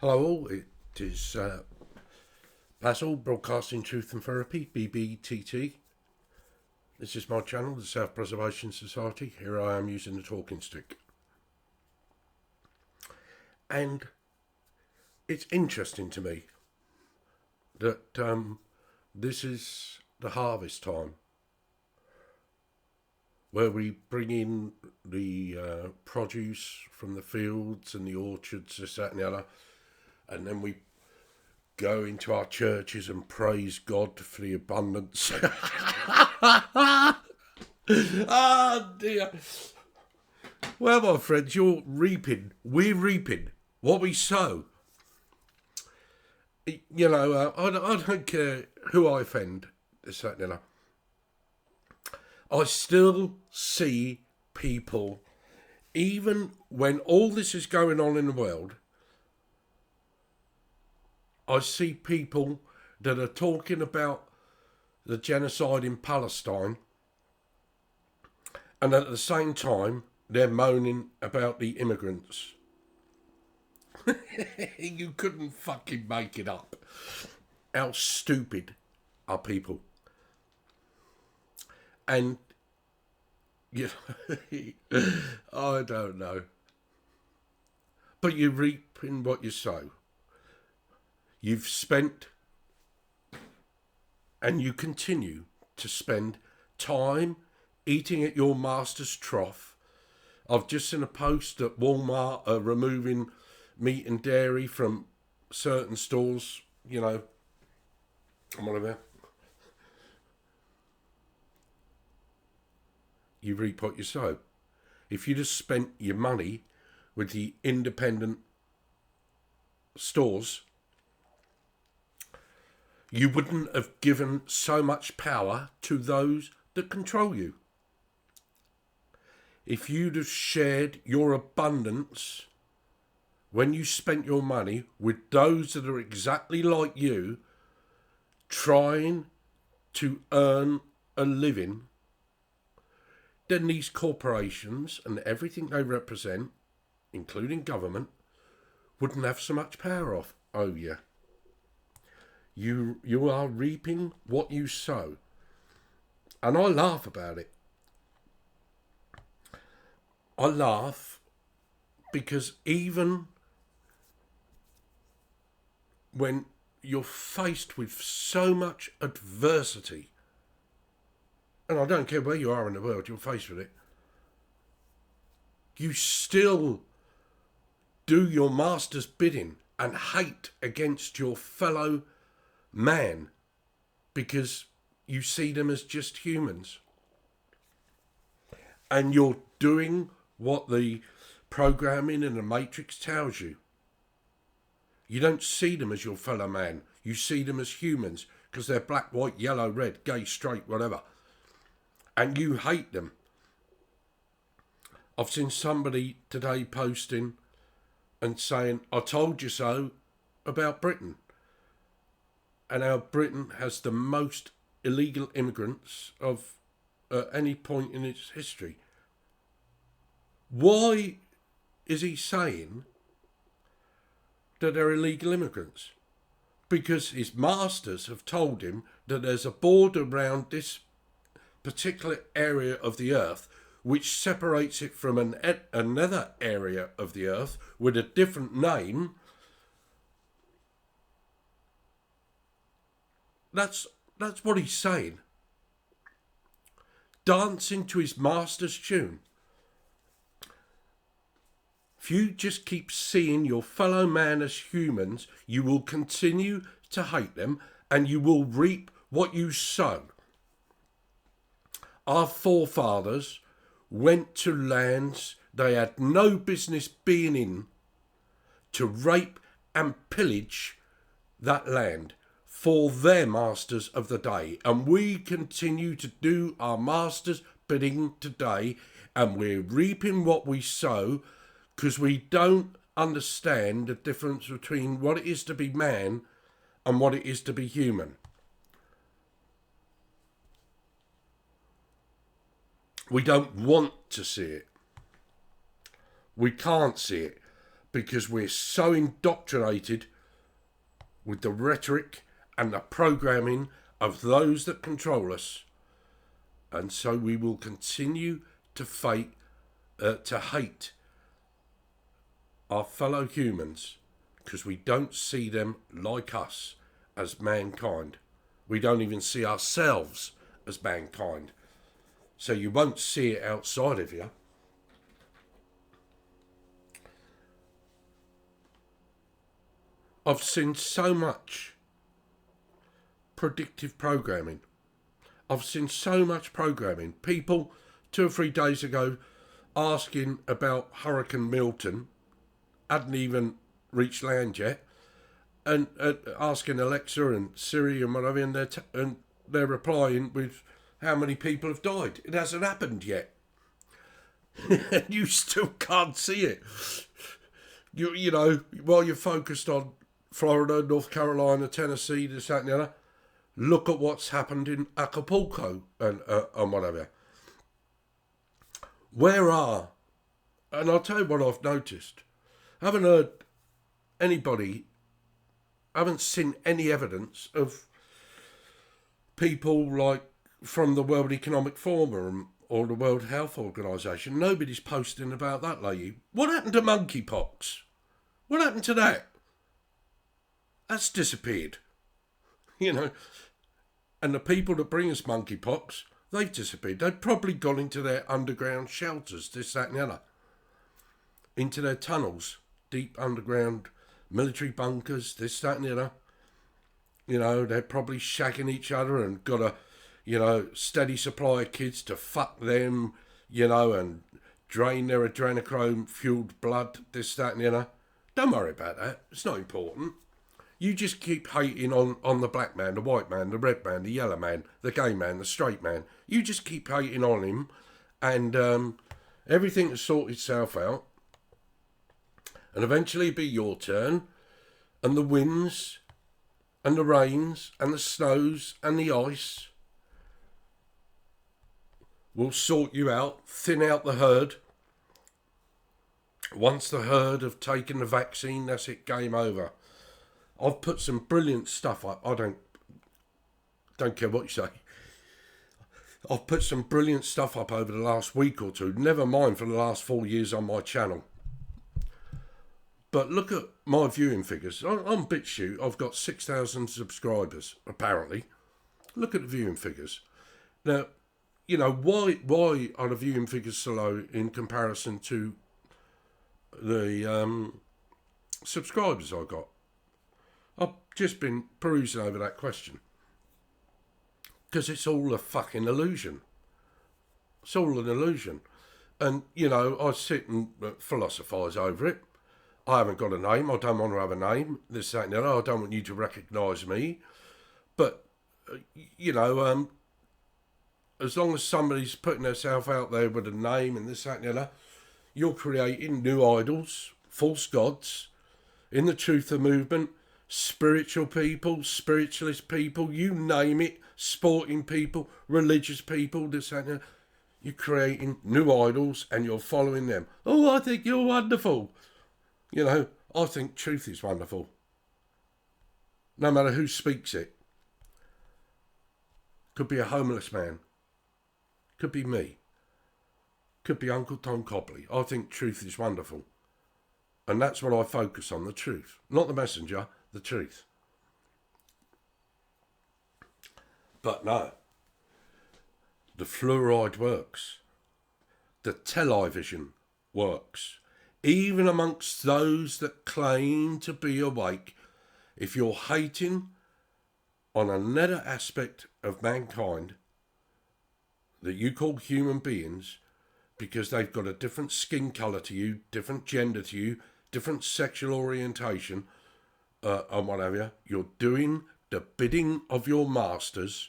Hello all, it is Basil, Broadcasting Truth and Therapy, BBTT. This is my channel, the Self Preservation Society. Here I am using the talking stick. And it's interesting to me that this is the harvest time, where we bring in the produce from the fields and the orchards, this, that and the other, and then we go into our churches and praise God for the abundance. Ah, dear. Well, my friends, we're reaping what we sow. You know, I don't care who I offend, this, that, and the other. I still see people, even when all this is going on in the world, I see people that are talking about the genocide in Palestine, and at the same time, they're moaning about the immigrants. You couldn't fucking make it up. How stupid are people? And, you know, I don't know. But you reap in what you sow. You've spent and you continue to spend time eating at your master's trough. I've just seen a post that Walmart are removing meat and dairy from certain stores, you know, and whatever. You reap what you sow. If you'd have spent your money with the independent stores, you wouldn't have given so much power to those that control you. If you'd have shared your abundance when you spent your money with those that are exactly like you, trying to earn a living, then these corporations and everything they represent, including government, wouldn't have so much power over you. You are reaping what you sow. And I laugh about it. I laugh because even when you're faced with so much adversity, and I don't care where you are in the world, you're faced with it, you still do your master's bidding and hate against your fellow man because you see them as just humans. And you're doing what the programming in the Matrix tells you. You don't see them as your fellow man. You see them as humans because they're black, white, yellow, red, gay, straight, whatever. And you hate them. I've seen somebody today posting and saying, I told you so about Britain. And how Britain has the most illegal immigrants of any point in its history. Why is he saying that they're illegal immigrants? Because his masters have told him that there's a border around this particular area of the earth which separates it from another area of the earth with a different name. That's what he's saying. Dancing to his master's tune. If you just keep seeing your fellow man as humans, you will continue to hate them and you will reap what you sow. Our forefathers went to lands they had no business being in to rape and pillage that land for their masters of the day. And we continue to do our masters' bidding today, and we're reaping what we sow because we don't understand the difference between what it is to be man and what it is to be human. We don't want to see it. We can't see it because we're so indoctrinated with the rhetoric and the programming of those that control us. And so we will continue to hate our fellow humans because we don't see them like us as mankind. We don't even see ourselves as mankind. So you won't see it outside of you. I've seen so much predictive programming. I've seen so much programming. People 2 or 3 days ago asking about Hurricane Milton, hadn't even reached land yet, and asking Alexa and Siri and whatever, and they're replying with how many people have died. It hasn't happened yet. You still can't see it. You know, while you're focused on Florida, North Carolina, Tennessee, this, that and the other, look at what's happened in Acapulco and whatever. And I'll tell you what I've noticed. I haven't heard anybody, I haven't seen any evidence of people like from the World Economic Forum or the World Health Organization. Nobody's posting about that lately. What happened to monkeypox? What happened to that? That's disappeared. You know, and the people that bring us monkeypox, they've disappeared. They've probably gone into their underground shelters, this, that and the other. Into their tunnels, deep underground military bunkers, this, that and the other. You know, they're probably shagging each other and got a, you know, steady supply of kids to fuck them, you know, and drain their adrenochrome-fueled blood, this, that and the other. Don't worry about that. It's not important. You just keep hating on the black man, the white man, the red man, the yellow man, the gay man, the straight man. You just keep hating on him, and everything will sort itself out. And eventually it'll be your turn, and the winds, and the rains, and the snows, and the ice will sort you out, thin out the herd. Once the herd have taken the vaccine, that's it, game over. I've put some brilliant stuff up. I don't care what you say. I've put some brilliant stuff up over the last week or two. Never mind for the last 4 years on my channel. But look at my viewing figures. On BitChute, I've got 6,000 subscribers, apparently. Look at the viewing figures. Now, you know, why are the viewing figures so low in comparison to the subscribers I got? I've just been perusing over that question. Because it's all a fucking illusion. It's all an illusion. And, you know, I sit and philosophise over it. I haven't got a name. I don't want to have a name. This, that and the other. I don't want you to recognise me. But, you know, as long as somebody's putting themselves out there with a name and this, that and the other, you're creating new idols, false gods, in the Truther movement, spiritual people, spiritualist people, you name it, sporting people, religious people, this, that, and the other. You're creating new idols and you're following them. Oh, I think you're wonderful. You know, I think truth is wonderful. No matter who speaks it. Could be a homeless man. Could be me. Could be Uncle Tom Copley. I think truth is wonderful. And that's what I focus on, the truth. Not the messenger, the truth. But no. The fluoride works. The television works. Even amongst those that claim to be awake, if you're hating on another aspect of mankind that you call human beings because they've got a different skin colour to you, different gender to you, different sexual orientation, and whatever, you're doing the bidding of your masters,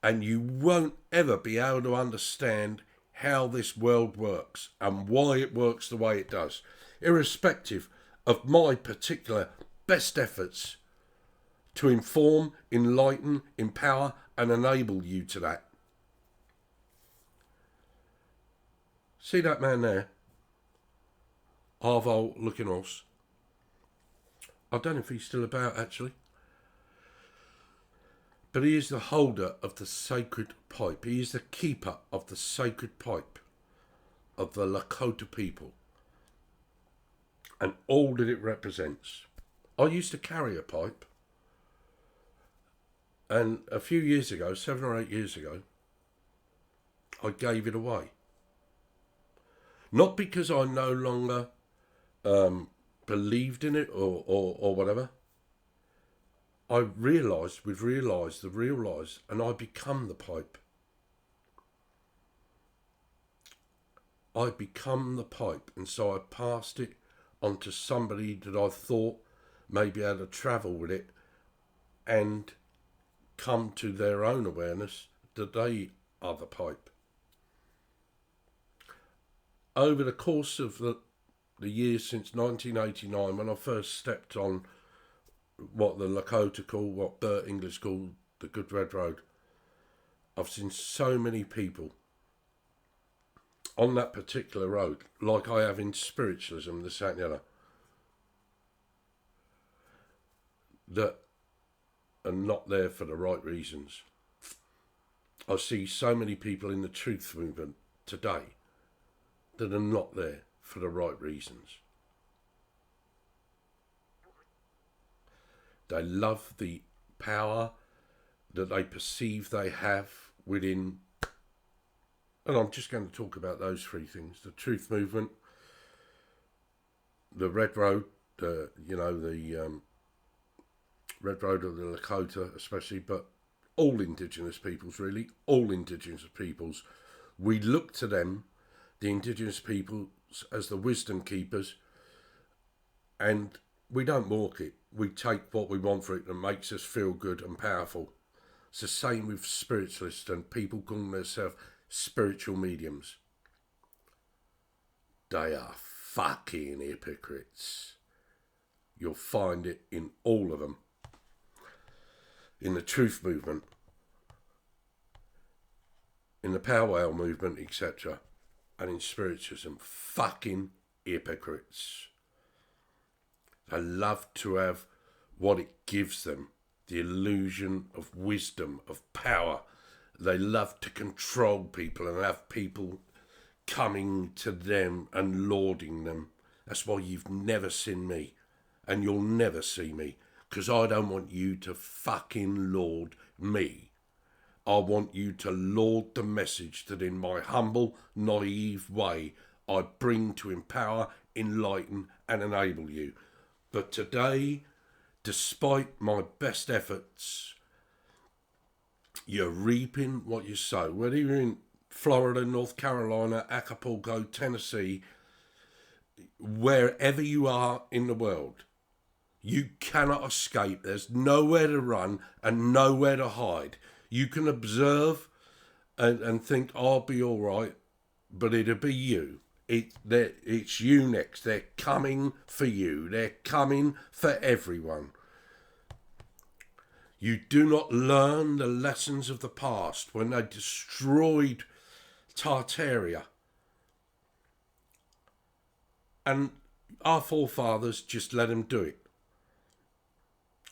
and you won't ever be able to understand how this world works and why it works the way it does, irrespective of my particular best efforts to inform, enlighten, empower and enable you to that. See that man there? Arvo looking horse. I don't know if he's still about actually. But he is the holder of the sacred pipe. He is the keeper of the sacred pipe of the Lakota people and all that it represents. I used to carry a pipe, and a few years ago, 7 or 8 years ago, I gave it away. Not because I no longer believed in it or whatever. We've realised, and I become the pipe. I become the pipe, and so I passed it on to somebody that I thought maybe had to travel with it and come to their own awareness that they are the pipe. Over the course of the years since 1989, when I first stepped on what the Lakota call, what Bert English called the Good Red Road, I've seen so many people on that particular road, like I have in spiritualism, this, that and the other, that are not there for the right reasons. I see so many people in the truth movement today that are not there for the right reasons. They love the power that they perceive they have within. And I'm just going to talk about those three things: the truth movement, the Red Road, the Red Road of the Lakota especially, but all Indigenous peoples really, all Indigenous peoples. We look to them, the Indigenous peoples, as the wisdom keepers, and we don't walk it. We take what we want for it and makes us feel good and powerful. It's the same with spiritualists and people calling themselves spiritual mediums. They are fucking hypocrites. You'll find it in all of them. In the truth movement, in the powwow movement, etc., and in spiritualism, fucking hypocrites. They love to have what it gives them, the illusion of wisdom, of power. They love to control people and have people coming to them and lauding them. That's why you've never seen me, and you'll never see me, because I don't want you to fucking laud me. I want you to laud the message that in my humble, naive way I bring to empower, enlighten and enable you. But today, despite my best efforts, you're reaping what you sow. Whether you're in Florida, North Carolina, Acapulco, Tennessee, wherever you are in the world, you cannot escape. There's nowhere to run and nowhere to hide. You can observe and think, I'll be all right, but it'll be you. It's you next. They're coming for you. They're coming for everyone. You do not learn the lessons of the past when they destroyed Tartaria. And our forefathers just let them do it.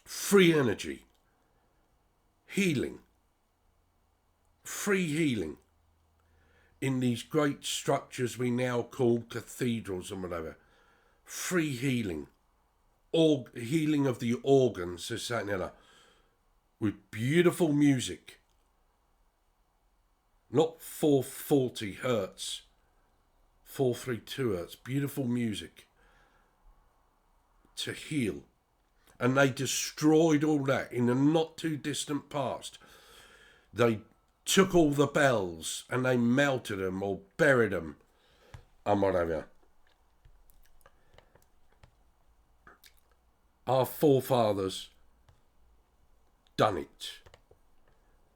Free energy. Healing. Free healing. In these great structures we now call cathedrals and whatever. Free healing. Healing of the organs, this, that and the other. With beautiful music. Not 440 hertz. 432 hertz. Beautiful music. To heal. And they destroyed all that in the not too distant past. They took all the bells and they melted them or buried them and whatever. Our forefathers done it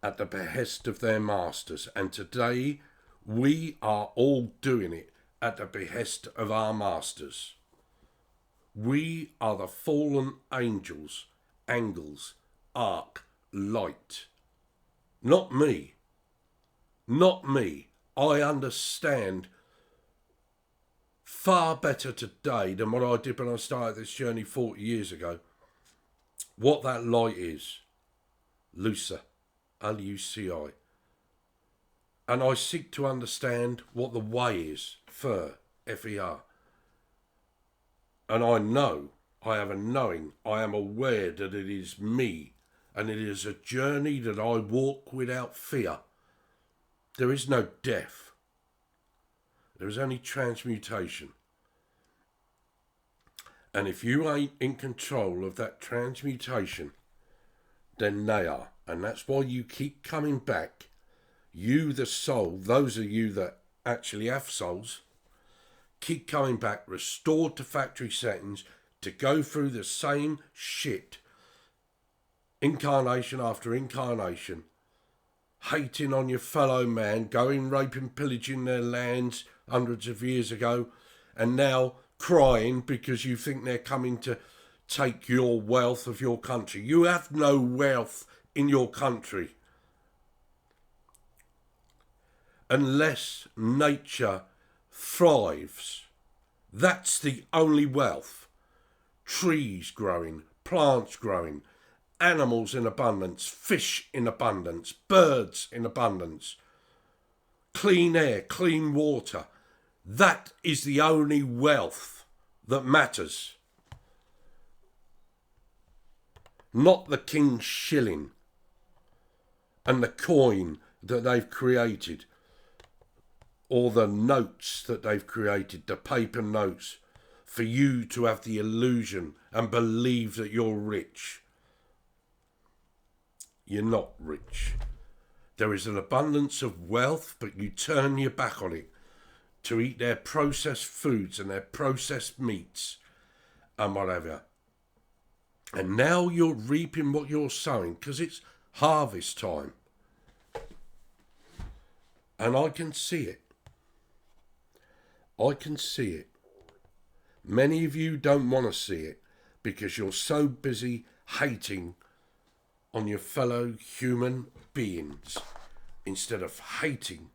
at the behest of their masters, and today we are all doing it at the behest of our masters. We are the fallen angels, light. Not me. Not me. I understand far better today than what I did when I started this journey 40 years ago. What that light is, Lucifer, L-U-C-I. And I seek to understand what the way is, Fer, F-E-R. And I know, I have a knowing, I am aware that it is me, and it is a journey that I walk without fear. There is no death. There is only transmutation. And if you ain't in control of that transmutation, then they are. And that's why you keep coming back. You, the soul, those of you that actually have souls, keep coming back, restored to factory settings, to go through the same shit, incarnation after incarnation, hating on your fellow man, going raping, pillaging their lands hundreds of years ago, and now crying because you think they're coming to take your wealth of your country. You have no wealth in your country unless nature thrives. That's the only wealth. Trees growing, plants growing, animals in abundance, fish in abundance, birds in abundance, clean air, clean water. That is the only wealth that matters. Not the king's shilling and the coin that they've created, or the notes that they've created, the paper notes, for you to have the illusion and believe that you're rich. You're not rich. There is an abundance of wealth, but you turn your back on it to eat their processed foods and their processed meats and whatever. And now you're reaping what you're sowing, because it's harvest time. And I can see it. I can see it. Many of you don't want to see it because you're so busy hating on your fellow human beings instead of hating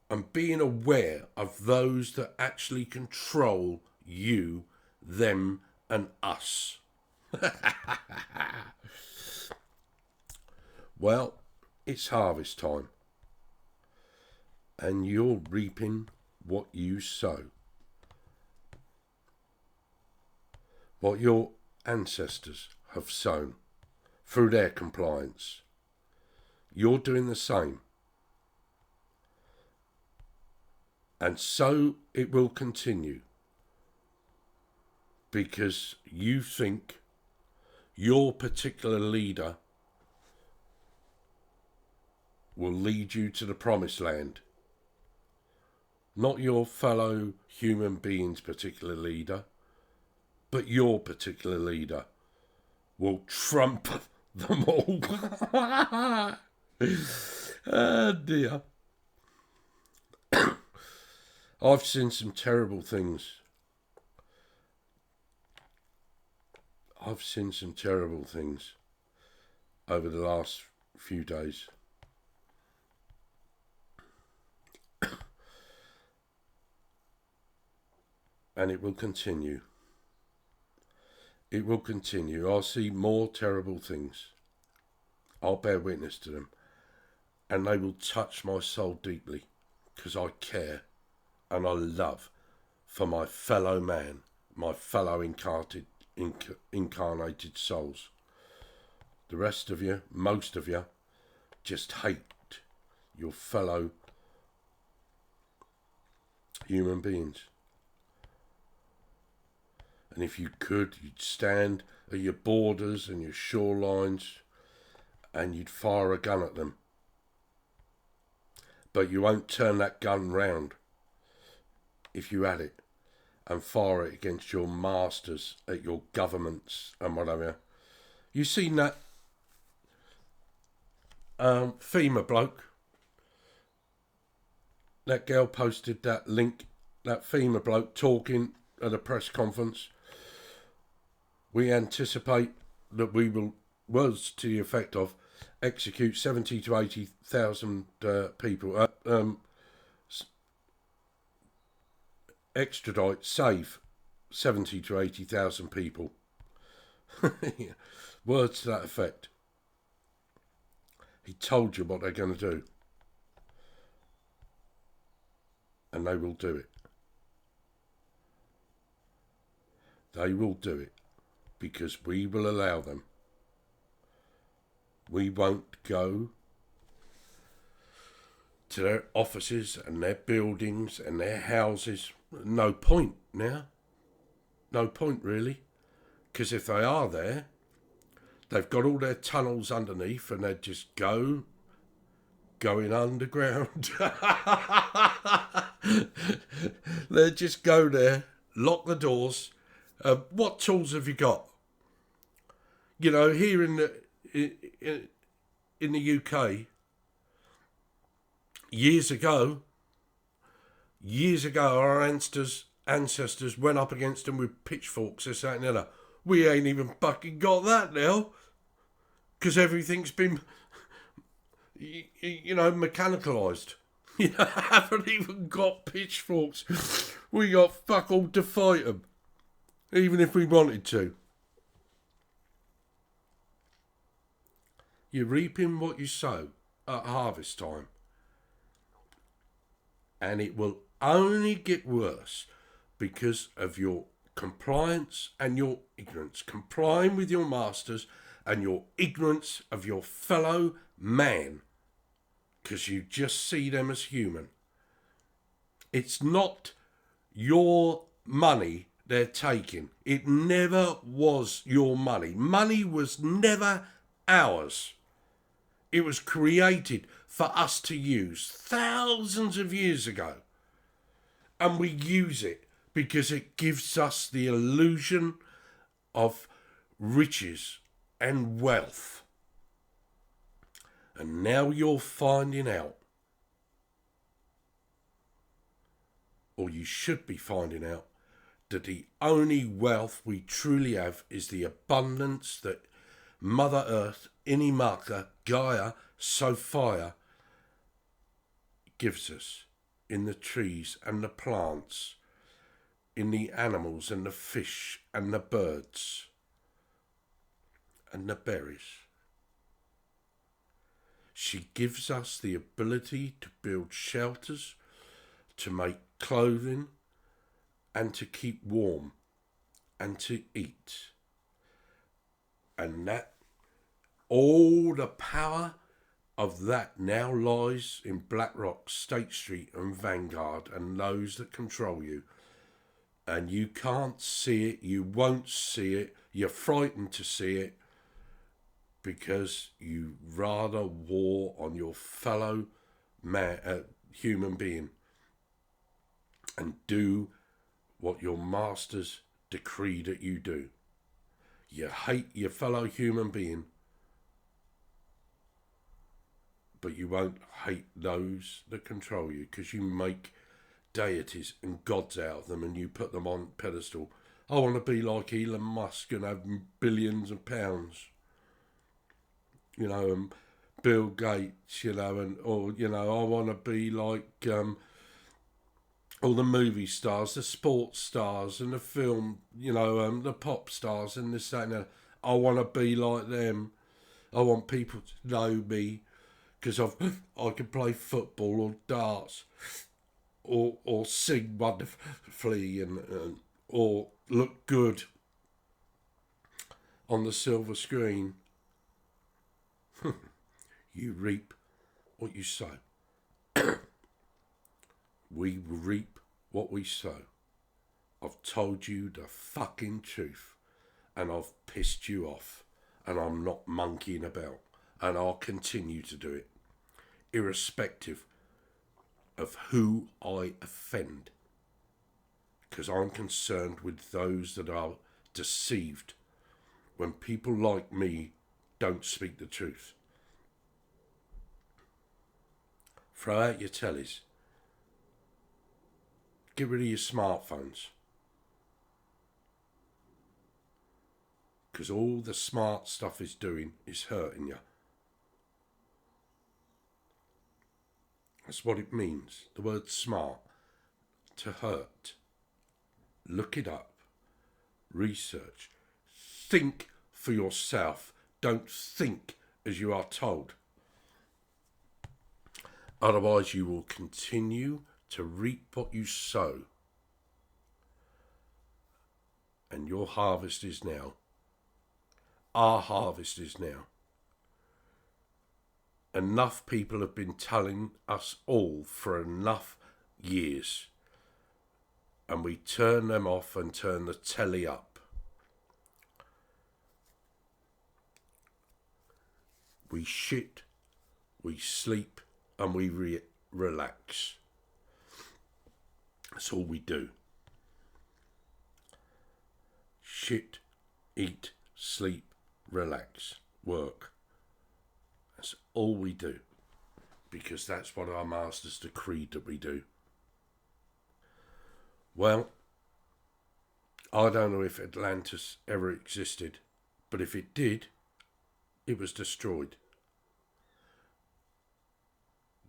and being aware of those that actually control you, them, and us. Well, it's harvest time, and you're reaping what you sow. What your ancestors have sown through their compliance. You're doing the same. And so it will continue, because you think your particular leader will lead you to the promised land. Not your fellow human being's particular leader, but your particular leader will trump them all. Oh dear. I've seen some terrible things. I've seen some terrible things over the last few days. And it will continue. It will continue. I'll see more terrible things. I'll bear witness to them. And they will touch my soul deeply, because I care and I love for my fellow man, my fellow incarnated souls. The rest of you, most of you, just hate your fellow human beings. And if you could, you'd stand at your borders and your shorelines and you'd fire a gun at them. But you won't turn that gun round if you had it and fire it against your masters, at your governments and whatever. You seen that FEMA bloke? That girl posted that link, that FEMA bloke talking at a press conference. We anticipate that we will, was to the effect of, execute 70 to 80,000 people. extradite, save 70 to 80,000 people. Words to that effect. He told you what they're going to do. And they will do it. They will do it because we will allow them. We won't go to their offices and their buildings and their houses. No point now. No point really. Because if they are there, they've got all their tunnels underneath and they just going underground. They just go there, lock the doors. What tools have you got? You know, here in the UK, years ago, our ancestors went up against them with pitchforks, this, that, and the other. We ain't even fucking got that now, because everything's been, mechanicalised. You know, haven't even got pitchforks. We got fuck all to fight them, even if we wanted to. You're reaping what you sow at harvest time. And it will only get worse because of your compliance and your ignorance. Complying with your masters and your ignorance of your fellow man. Because you just see them as human. It's not your money they're taking. It never was your money. Money was never ours. It was created for us to use thousands of years ago. And we use it because it gives us the illusion of riches and wealth. And now you're finding out, or you should be finding out, that the only wealth we truly have is the abundance that Mother Earth, Inimaka, Gaia, Sophia gives us in the trees and the plants, in the animals and the fish and the birds and the berries. She gives us the ability to build shelters, to make clothing, and to keep warm, and to eat. And that, all the power of that now lies in BlackRock, State Street and Vanguard and those that control you. And you can't see it, you won't see it, you're frightened to see it because you rather war on your fellow human being and do what your masters decree that you do. You hate your fellow human being, but you won't hate those that control you because you make deities and gods out of them and you put them on pedestal. I want to be like Elon Musk and have billions of pounds, you know, and Bill Gates, you know, I want to be like all the movie stars, the sports stars and the film, the pop stars and this, that and that. I want to be like them. I want people to know me because I can play football or darts or sing wonderfully and or look good on the silver screen. You reap what you sow. We reap what we sow. I've told you the fucking truth and I've pissed you off and I'm not monkeying about and I'll continue to do it irrespective of who I offend, because I'm concerned with those that are deceived when people like me don't speak the truth. Throw out your tellies. Get rid of your smartphones. Because all the smart stuff is doing is hurting you. That's what it means. The word smart. To hurt. Look it up. Research. Think for yourself. Don't think as you are told. Otherwise you will continue to reap what you sow. And your harvest is now. Our harvest is now. Enough people have been telling us all for enough years. And we turn them off and turn the telly up. We shit, we sleep, and we relax. That's all we do. Shit, eat, sleep, relax, work. That's all we do. Because that's what our masters decreed that we do. Well, I don't know if Atlantis ever existed, but if it did, it was destroyed.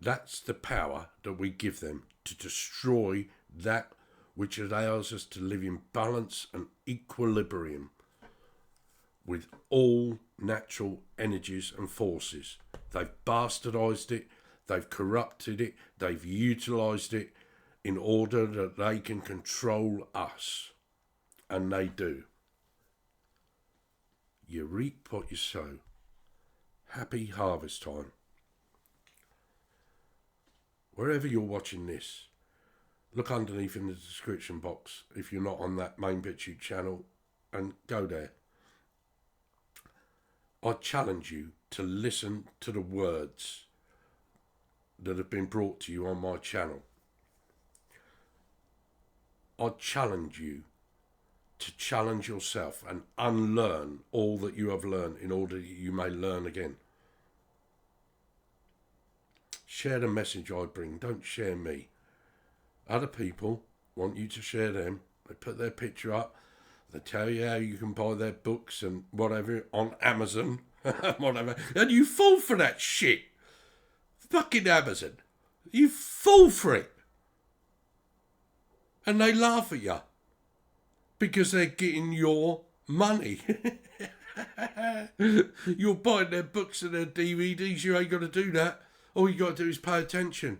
That's the power that we give them, to destroy that which allows us to live in balance and equilibrium with all natural energies and forces. They've bastardized it, they've corrupted it, they've utilized it in order that they can control us. And they do. You reap what you sow. Happy harvest time. Wherever you're watching this, look underneath in the description box if you're not on that main BitChute channel, and go there. I challenge you to listen to the words that have been brought to you on my channel. I challenge you to challenge yourself and unlearn all that you have learned in order that you may learn again. Share the message I bring, don't share me. Other people want you to share them. They put their picture up, they tell you how you can buy their books and whatever on Amazon, whatever, and you fall for that shit. Fucking Amazon. You fall for it. And they laugh at you because they're getting your money. You're buying their books and their DVDs. You ain't got to do that. All you got to do is pay attention.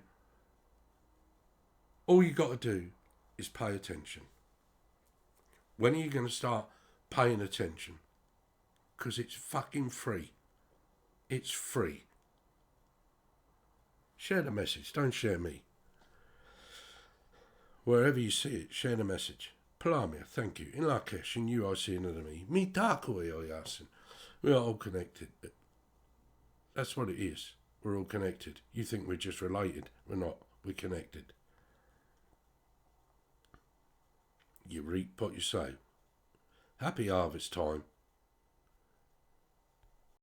All you got to do is pay attention. When are you going to start paying attention? Because it's fucking free. It's free. Share the message. Don't share me. Wherever you see it, share the message. Palamia, thank you. In Lakesh, in you I see another me. Me taku I yasin. We are all connected. That's what it is. We're all connected. You think we're just related. We're not. We're connected. You reap what you sow. Happy harvest time.